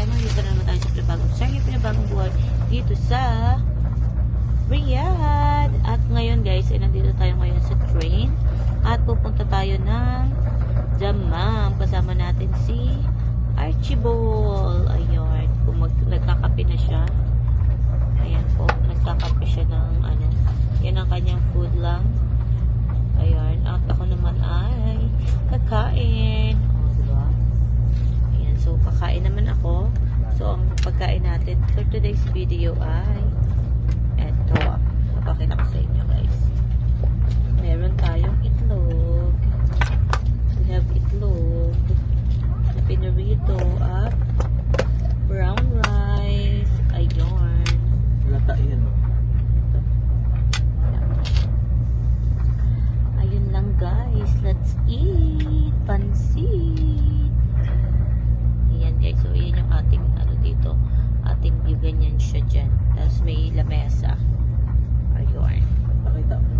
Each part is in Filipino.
problema. Dito na naman tayo sa pinabagong start yung pinabagong buhay dito sa Riyadh. At ngayon guys, ay nandito tayo ngayon sa train at pupunta tayo ng Dammam. Kasama natin si Archibald. Ayun, kung nagkakape na siya. Ayan po, nagkakape siya ng ano, yan ang kanyang food lang. Ayan, at ako naman ay kakain. O, diba? Ayan, so kakain naman ako. So, ang pagkain natin for today's video ay eto, papakita ko sa inyo guys. Meron tayong itlog. We have itlog na pinurito at brown rice. Ayun. Lata yan. Ayun lang guys. Let's eat. Pansit. Ayan guys. So, yun yung ating ano dito. Ating view. Ganyan siya dyan. Tapos may lamesa. Ayun. Pakita mo.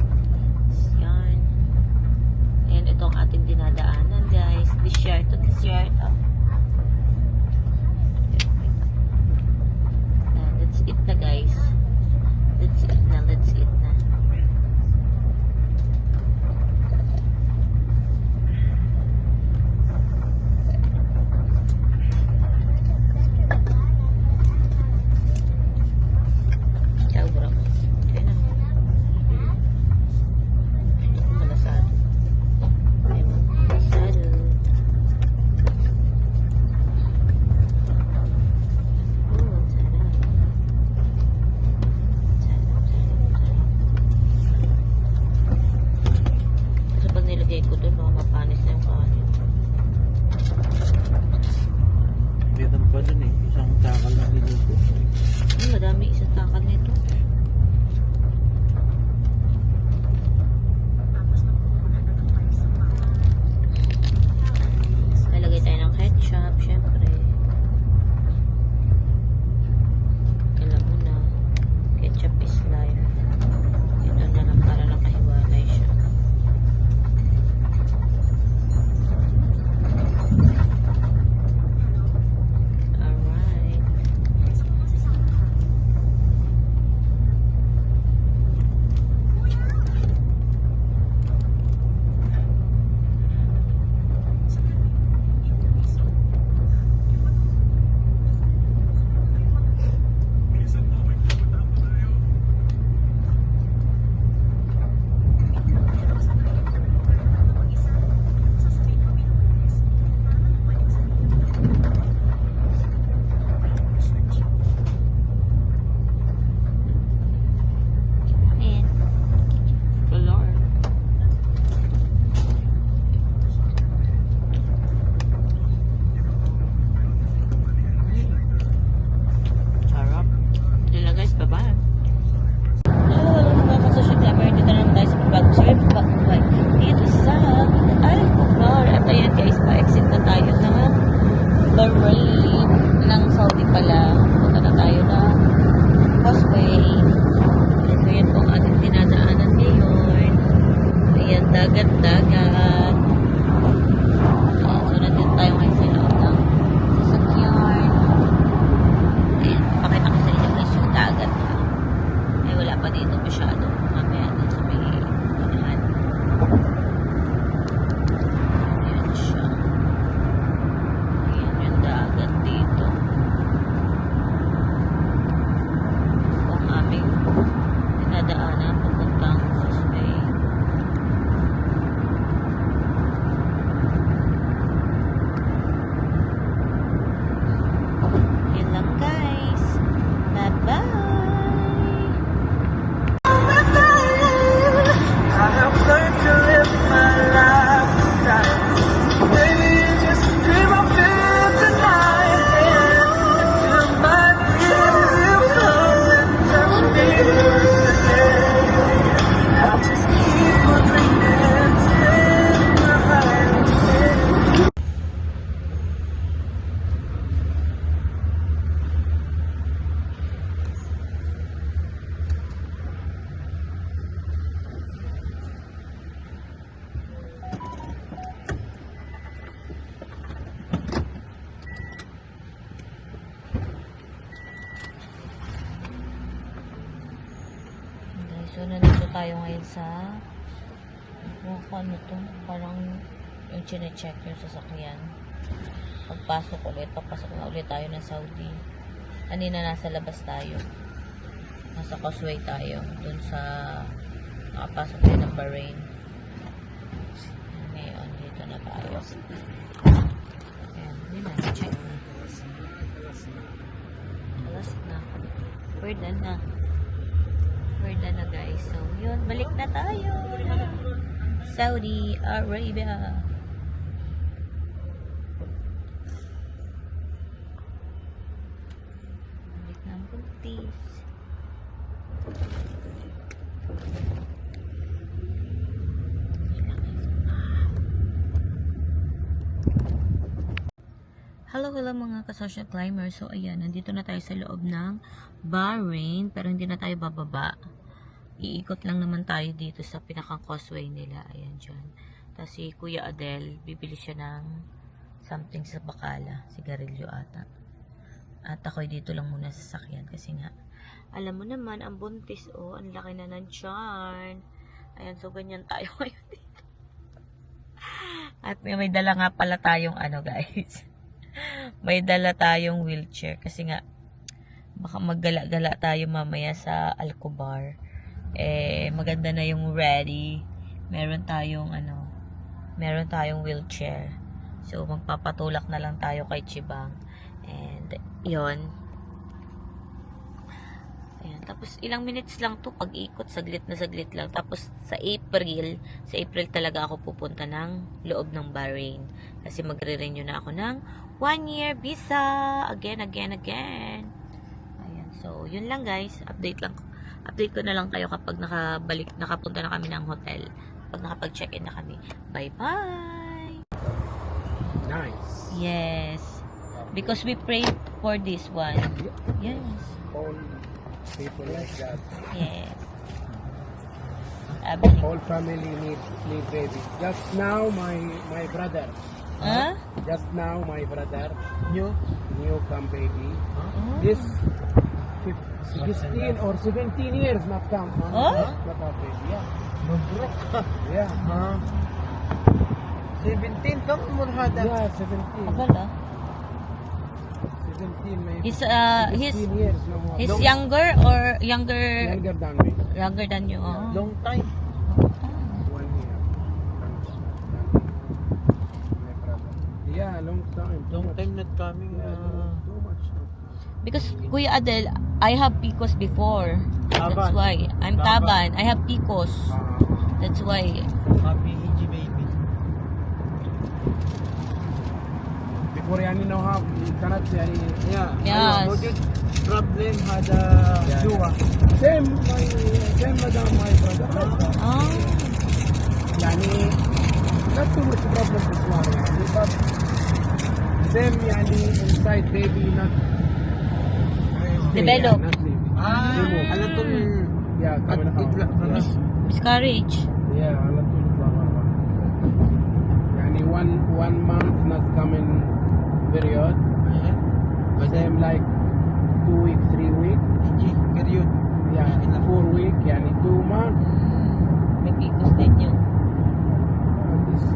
Yan. Ayan, ito ang ating dinadaanan guys. Desierto. Let's eat na guys. Let's eat na. Ciao bro. Okay na. Malasado. Malasado. Kasi pag nilagay ko doon, baka mapanis na yung kanin. Meron pa dun eh. Isang takal na niluto. Madami isang takal nito. Lalagay tayo ng ketchup, syempre. Alam mo na, ketchup is life. Ito na lang para nakahiwalay siya. Alright. Ayan. Color. Sarap. Yun lang guys, bye-bye. Hello mga kasosyo glamour. Dito na naman tayo sa bagong buhay dito sa Al-Kubar. At ayan guys, pa-exit na tayo ng Bahrain ng Saudi pala. Punta na tayo ng Causeway. So yan po ang ating dinadaanan ngayon. Ayan, dagat. Ayan, so nandito tayo ngayon sa loob ng sasakyan. Ayan, pakita ko sa inyo guys yung dagat na. Ay, wala pa dito masyado. Mamaya dun sa may unahan. Ayan siya. Ayan yung dagat dito. Ang aming dinadaanan papuntang Causeway. So, nandito tayo ngayon sa ano to? Parang yung chine-check yung sasakyan. Pagpasok ulit, papasok na ulit tayo ng Saudi. Kanina nasa labas tayo. Nasa Causeway tayo. Dun sa nakapasok tayo ng Bahrain. Ngayon, dito na tayo. Ayan, yun na, check na. Alas na. We're done na. We're done na guys. So, yun, balik na tayo. Saudi Arabia. Balik na ang buntis. Hello mga ka-social climbers. So ayan, nandito na tayo sa loob ng Bahrain, pero hindi na tayo bababa. Iikot lang naman tayo dito sa pinakang causeway nila. Ayan dyan. Tapos si Kuya Adel, bibili siya ng something sa Bacala, sigarilyo ata. At ako'y dito lang muna sa sakyan kasi nga, alam mo naman, ang buntis, oh, ang laki na ng tiyan. Ayan, so ganyan tayo ngayon dito. At may dala nga pala tayong ano guys. May dala tayong wheelchair kasi nga baka maggala-gala tayo mamaya sa Alcobar. Maganda na yung ready. Meron tayong wheelchair. So magpapatulak na lang tayo kay Chibang. And yon. Ayan, tapos ilang minutes lang to pag-ikot, saglit lang. Tapos sa April talaga ako pupunta ng loob ng Bahrain kasi magre-renew na ako ng 1-year visa again. Ayan, so yun lang guys, update ko na lang kayo kapag nakapunta na kami ng hotel, pag nakapag-check-in na kami. Bye Nice. yes, because we prayed for this one. Yes. All people like that. Yes. Whole family need baby. Just now my brother. Huh? Just now my brother New? come baby. Oh. This 16 or 17 years not come. Oh? Not have baby. Yeah. Mabrok. Yeah. 17 kam mo hada. Yeah, 17. Abala. 17 maybe. He's 16 years no more. he's younger or younger Younger than me. than you. Oh. Long time. 1 year. My brother. Yeah, long time. Long time not coming. Too much. Because Kuya Adel, I have PCOS before. That's Taban. why. I'm Taban. I have PCOS. That's why. Happy EG baby. Before yani no have cannot yani Yes. What problem hada Jua? same madam my brother. Oh. Yani not too much problem this one yani, but same yani inside baby not Develop. not living. Remove. Alam to Yeah, kami na Miscarriage. Yeah, alam to yani one month not coming period. Same like 2 week, 3 week. Period. Yeah, 4 week, yani 2 months. May PCOS din yun. This is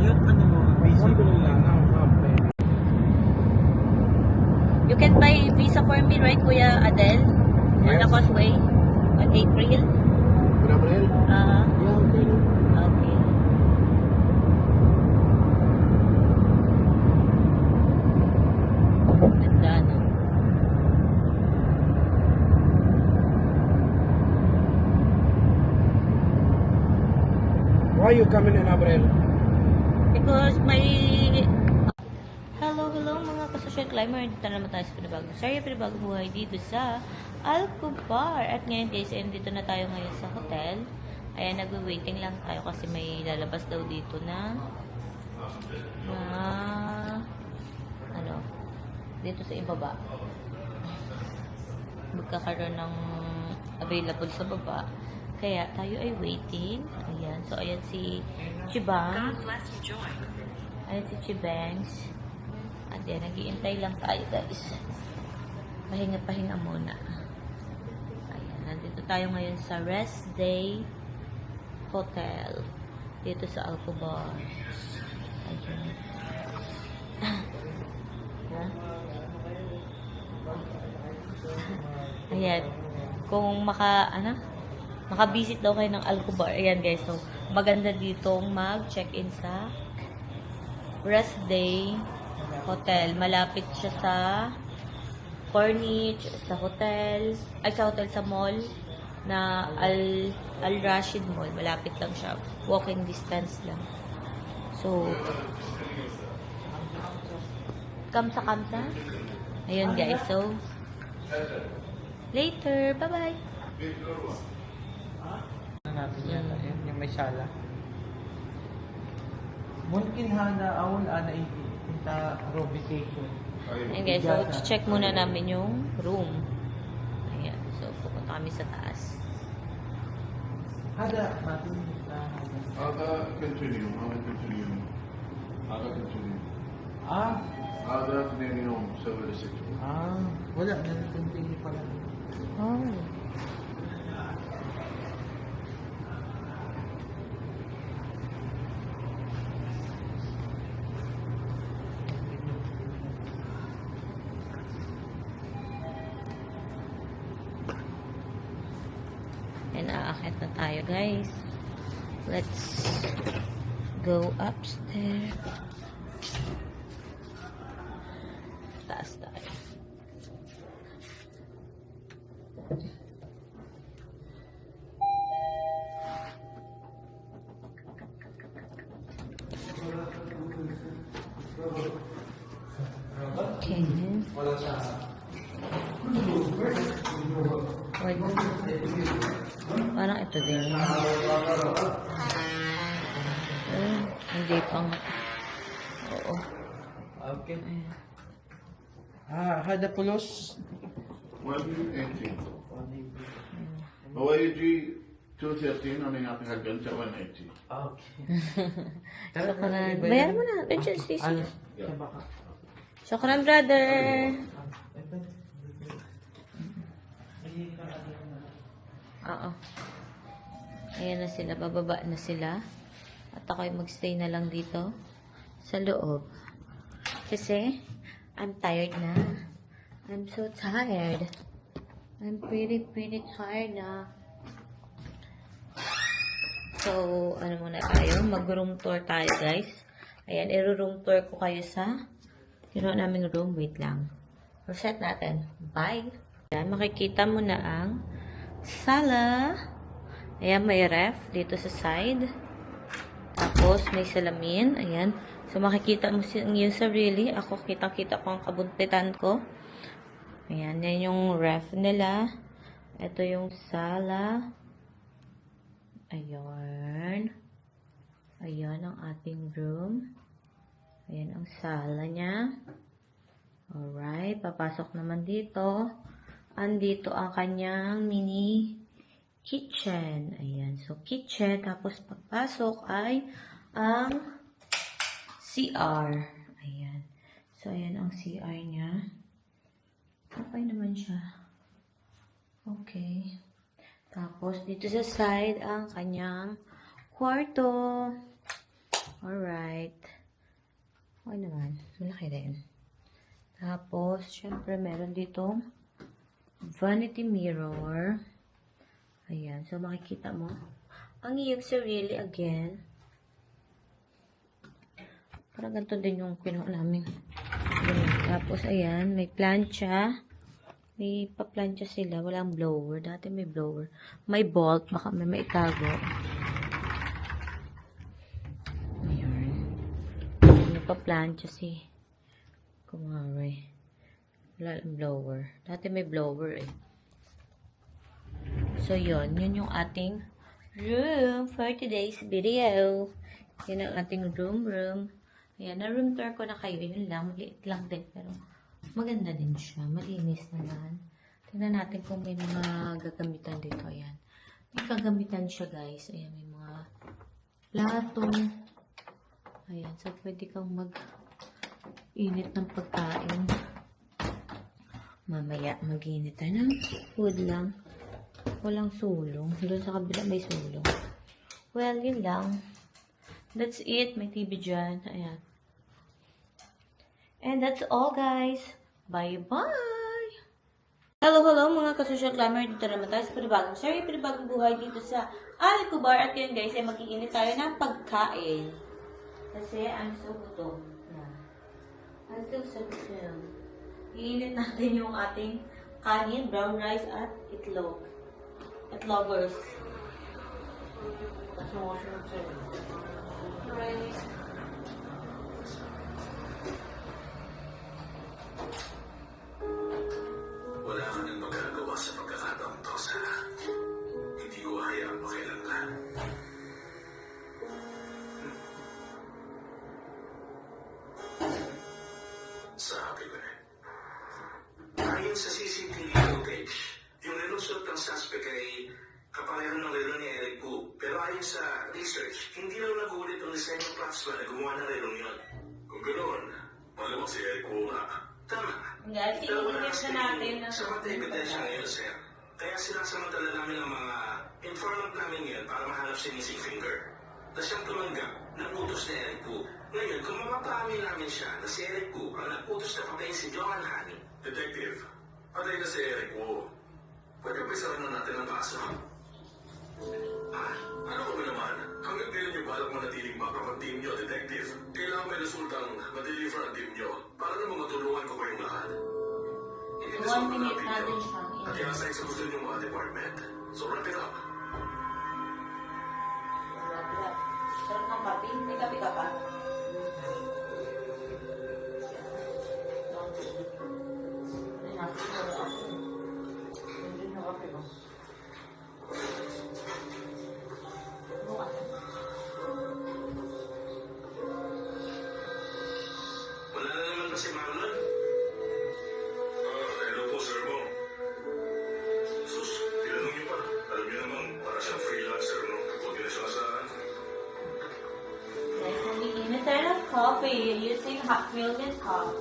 Yun ano mo, basic. Alhamdulillah, now have baby. You can buy visa for me, right, Kuya Adel? On the Yes. causeway? On April? Gabriel? Uh, Yeah, okay. No? okay. Ganda, no? Why you coming in Gabriel? Because may... Hello mga ka-social climber. Dito naman tayo sa Pinabagong Sarya, Pinabagong Buhay dito sa Alcobar. At ngayon guys, dito na tayo ngayon sa hotel. Ayan, nagwe-waiting lang tayo kasi may lalabas daw dito na ano, dito sa ibaba. Magkakaroon ng available sa baba. Kaya tayo ay waiting. Ayan. So, ayan si Chibangs. Ayan si Chibangs. At yan, nag-iintay lang tayo guys. Pahinga-pahinga muna. Ayan, nandito tayo ngayon sa Rest Day Hotel. Dito sa Alcobar. Ayan. Ayan. Kung maka-visit daw kayo ng Alcobar. Ayan guys, so maganda dito mag-check-in sa Rest Day Hotel. Malapit siya sa Corniche, sa hotel sa mall na Al Rashid Mall. Malapit lang siya. Walking distance lang. So, kamsa-kamsa. Ayun guys, so later. Bye-bye. Ano natin yata, yun, yung may sala. Mungkin hana awal ana kita vacation. Ayan guys, so check muna namin yung room. Ayan, so pupunta kami sa taas. Hada natin na Ada continue. Ah, Ada tinanong server sector. wala na continue pala. Oh. And aakit na tayo guys. Let's go upstairs. Taas tayo. Okay. Wait. Parang ito din. Hindi pa nga. Oo. Okay. Hada pulos. 180. OAG 213 ano yung ating hagdan sa 180. Okay. Shukran. Bayaran mo na. Bench Stacy. Ano? Baka. Shukran, brother. Oo. Ayan na sila. Bababa na sila. At ako'y magstay na lang dito sa loob. Kasi, I'm tired na. I'm so tired. I'm pretty tired na. So, ano muna tayo? Mag-room tour tayo, guys. Ayan, i-room tour ko kayo sa ginawa naming room. Wait lang. Reset natin. Bye! Ayan, makikita mo na ang sala. Ayan, may ref dito sa side. Tapos, may salamin. Ayan. So, makikita mo yung sarili. Ako, kitang-kita ko ang kabuntitan ko. Ayan, yan yung ref nila. Ito yung sala. Ayan. Ayan ang ating room. Ayan ang sala niya. Alright, papasok naman dito. Andito ang kanyang mini kitchen. Ayan, so kitchen. Tapos pagpasok ay ang CR. Ayan. So, ayan ang CR niya. Okay naman siya. Okay. Tapos, dito sa side, ang kanyang kwarto. Alright. Okay naman. Malaki din. Tapos, syempre, meron ditong vanity mirror. Ayan. So, makikita mo ang iyong sarili again. Parang ganito din yung kinuha namin. Tapos, ayan. May plancha. May pa-plancha sila. Walang blower. Dati may blower. May bolt. Baka may maitago. Ayan. May pa-plancha si Kumare. Wala lang blower. Dati may blower eh. So, yun. Yun yung ating room for today's video. Yun ang ating room. Ayan. Na-room tour ko na kayo. Yun lang. Maliit lang din. Pero maganda din siya. Malinis naman. Tingnan natin kung may mga gagamitan dito. Ayan. May kagamitan siya, guys. Ayan. May mga plato. Ayan. So, pwede kang Init ng pagkain. Mamaya, mag-init tayo ng food lang. Walang sulong. Doon sa kabila may sulong. Well, yun lang. That's it. May TV dyan. Ayan. And that's all, guys. Bye-bye! Hello, mga ka-social climber. Dito naman tayo sa panibagong series, panibagong buhay dito sa Alcobar. At yun, guys, ay mag-iinit tayo ng pagkain. Kasi I'm so gutom. Yeah. I'm still so gutom. Iinit natin yung ating kanin, brown rice, at itlog. Itlogers. Rice. Wala ka nang magagawa sa pagkakataong to, Sarah. Hindi ko hayaang makilang ka. Sabi ko na. Ayon sa CCTV footage, yung relusot ng suspect ay kapareho ng relo ni Eric Wu. Pero ayon sa research, hindi lang nagulit ang disenyo plasma na gumawa ng relong yun. Kung ganoon, malamang si Eric Wu nga. Tama. Guys, iinit na natin ng Sapat na ebidensya ngayon, sir. Kaya sinasamantala namin ang mga informant namin ngayon para mahanap si Missing Finger na siyang tumanggap ng utos ni Eric Wu. Ngayon, kung mapapaamin namin siya na si Eric Wu ang nag-utos na patayin si Johan Hani. Detective, patay na si Eric Wu. Pwede ba isaran na natin ang kaso? Ano kami naman? Hanggang kailan niyo balak manatiling makapag-team niyo, Detective? Kailangan may resultang ma-deliver ang team niyo para naman matulungan ko kayong lahat. Hindi na 1 minute natin siyang at i-assign sa gusto niyong mga department. So wrap it up. Sarap ng kape. May kape ka pa? Ay, nasa ko ako. Hindi na kape mo. Wala na naman ba si Marlon? Hello po, Sir Bong. Sus, tinanong niyo pa. Alam niyo naman, para siyang freelancer, no? Huwag niyo na siya asahan. Guys, nag-iinit tayo ng coffee using hot milk and cup.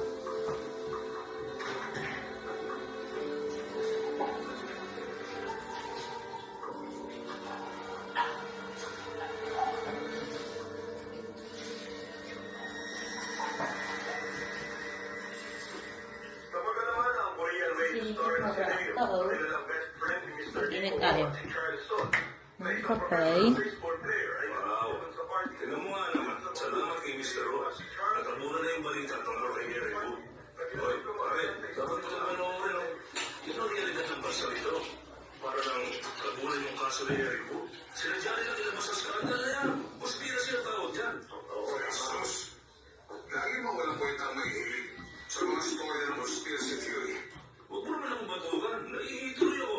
Kapag ka naman ang Korean Race Star na si Leo, nilalang best friend ni Mr. Init Nico tayo. at si Charles Son. Na Ng isang kape. professional baseball player ay nakatulong sa party. Tingnan mo nga naman. Salamat kay Mr. Ross. Nagkabuna na yung balita tungkol kay Eric Wu. Hoy, pare, dapat ko lang panoorin, no? Ito ang realidad ng bansa rito. Para lang kabulan yung kaso ni Eric Wu. Sinadya rin ang ilabas sa skandal na yan. Conspiracy ang tawag dyan. Oo, Jesus. Lagi mo walang kwenta ang mahihilig sa mga story ng conspiracy theory. Huwag mo naman akong batugan. Naiituloy ako.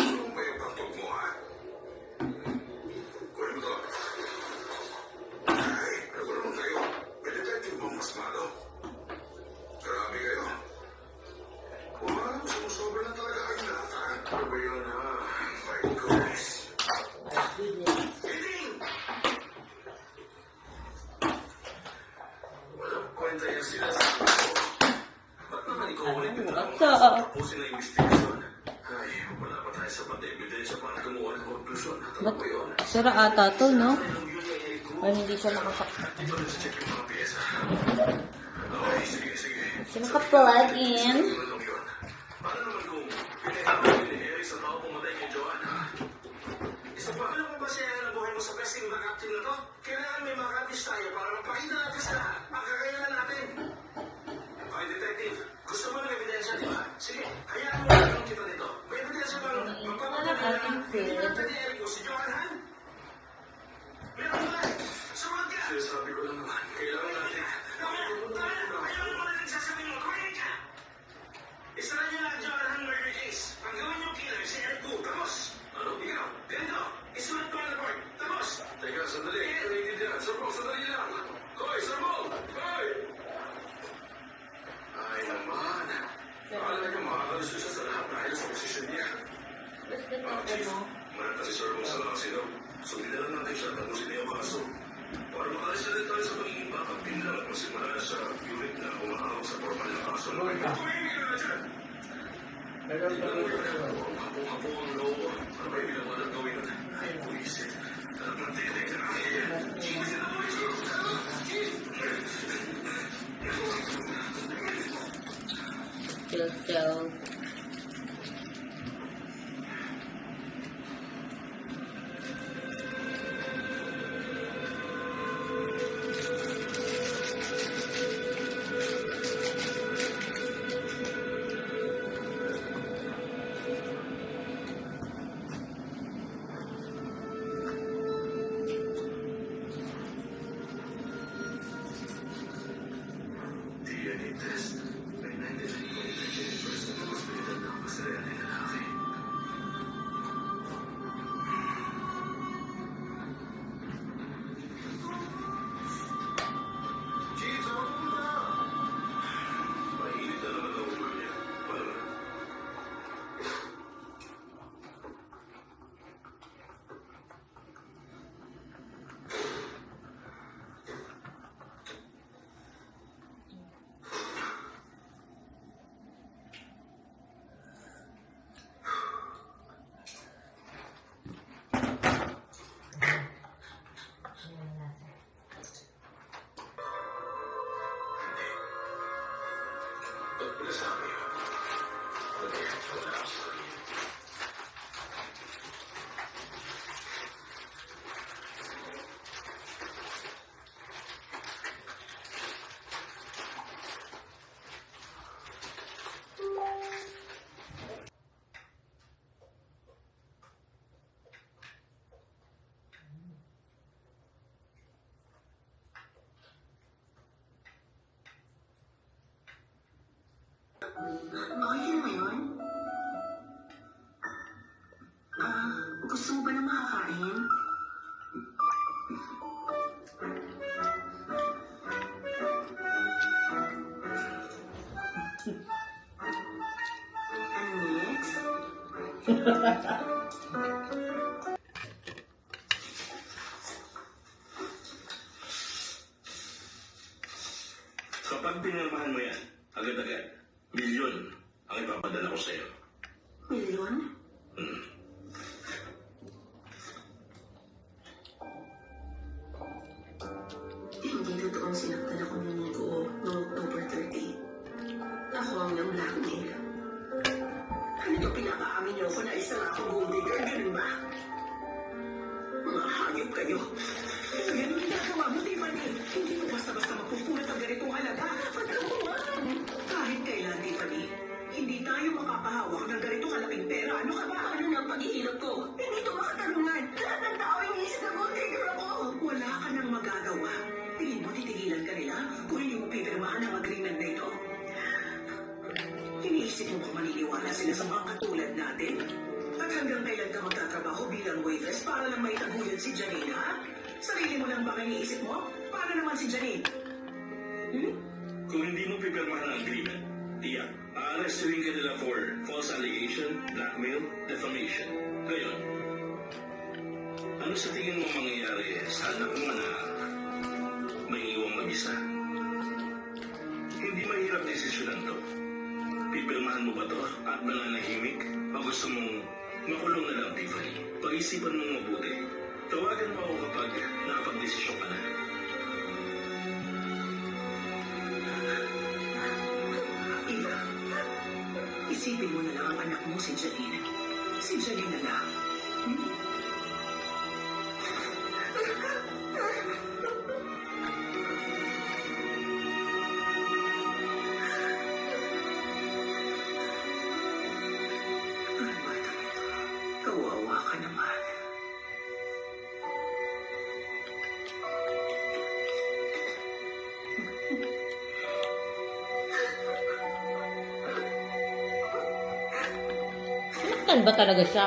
Ano ba yung pantog mo, ha? Kunin mo to. Ay, ano ba naman kayo? May detective bang mas malo? Grabe kayo. Wow, sumusobra na talaga kayo lahat, ha? Ano ba yun, ha? My goodness. Kidding! Walang kwenta yan sila sa ba't naman ikaw ulit yung tapusin na investigasyon? Ay, wala pa tayo sa pag-ebidensya para gumawa ng konklusyon. Ano ba yun? Sira ata to, no? Ano yun yung Eric Wu? Or hindi siya nakasakta. Dito rin sa check yung mga pyesa. Okay, sige. Sinaka-plug in. Ano lang yun? Paano naman kung pinahirapan ni Eric sa tao pumatay kay Joanna? Isa pa, alam mo ba siya ang buhay mo sa casting backup team na to? Kailangan may makatis tayo para mapakita natin sa lahat ang kakayanan natin. Okay, detective. Gusto mo ng ebidensya, di ba? Sige, hayaan mo na kita dito. May ebidensya bang magpapatuloy na hindi natin ni Eric si Joanna? Meron ba? Sumunod ka! Sinasabi ko lang naman, kailangan natin. Ayaw mo na nagsasabi mo, kumain ka! Isara niyo na ang Joanna murder case. Ang gawin niyo killer, si Eric Wu. Tapos! Ano? Ikaw, ganito. Isulat ko ang report. Tapos! Teka, sandali. Naiintindihan. Sir Paul, sandali lang. Hoy, Sir Paul! Hoy! Ay naman. Akala niyo makakalusot siya sa lahat dahil sa posisyon niya. Chief, maranta si Sir Paul sa mga sinaw. Sundin na lang natin siya tapusin niya ang kaso. Para makalis na rin tayo sa pagiging backup team lang at masimula na sa unit Ako ang loko. May ginawa ng gawin nun. Ay, buwisit. Yourself. DNA test. May 99.99% na posibilidad na ako sa real na lalaki. Chief, saan ka pupunta? Mainit na naman ang ulo niya. Paano? Ba't pinasabi yun? Nag-react wala ako sa kanya. Okay ka na ngayon? Gusto mo ba na makakain? Ano next? Kapag pinirmahan mo yan, agad-agad, milyon ang ipapadala ko sa'yo. Milyon? Hindi totoong sinaktan ako ng Nico noong October 30. Ako ang nang-blackmail. Ano ito pinapaamin niyo ako na isa nga akong gold digger? Ganun ba? Mga hayop kayo. Ganun ginagawa mo, Tiffany. Hindi mo basta-basta mapupulot ang ganitong halaga. Pagkamuan! Kahit kailan, Tiffany, hindi tayo makapahawak ng ganitong kalaking pera. Ano ka ba? Ano na ang paghihirap ko? Hindi ito makatarungan. Lahat ng tao iniisip na gold digger ako. Wala ka nang magagawa. Tingin mo titigilan ka nila kung hindi mo pipirmahan ang agreement na ito? Iniisip mo kung maniniwala sila sa mga katulad natin? At hanggang kailan ka magtatrabaho bilang waitress para lang may taguyod si Janine, ha? Sarili mo lang ba iniisip mo? Para naman si Janine? Kung hindi mo pipirmahan ang agreement, tiyak, aarestuhin ka nila for false allegation, blackmail, defamation. Ngayon, ano sa tingin mo mangyayari sa anak mo na may iwang mag-isa? Hindi mahirap desisyonan to. Pipirmahan mo ba to at mananahimik? O gusto mong makulong na lang, Tiffany? Pag-isipan mong mabuti. Tawagan mo ako kapag nakapag-desisyon ka na. Eva, isipin mo na lang ang anak mo si Janine. Si Janine na lang. Ang bata ito, kawawa ka naman. Nasaktan ba talaga siya?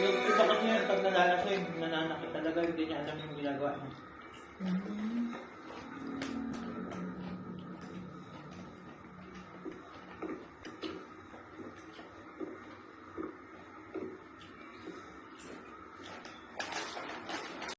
Yung iba kasi yan, pag nalalaki, nananakit talaga, hindi niya alam yung ginagawa niya.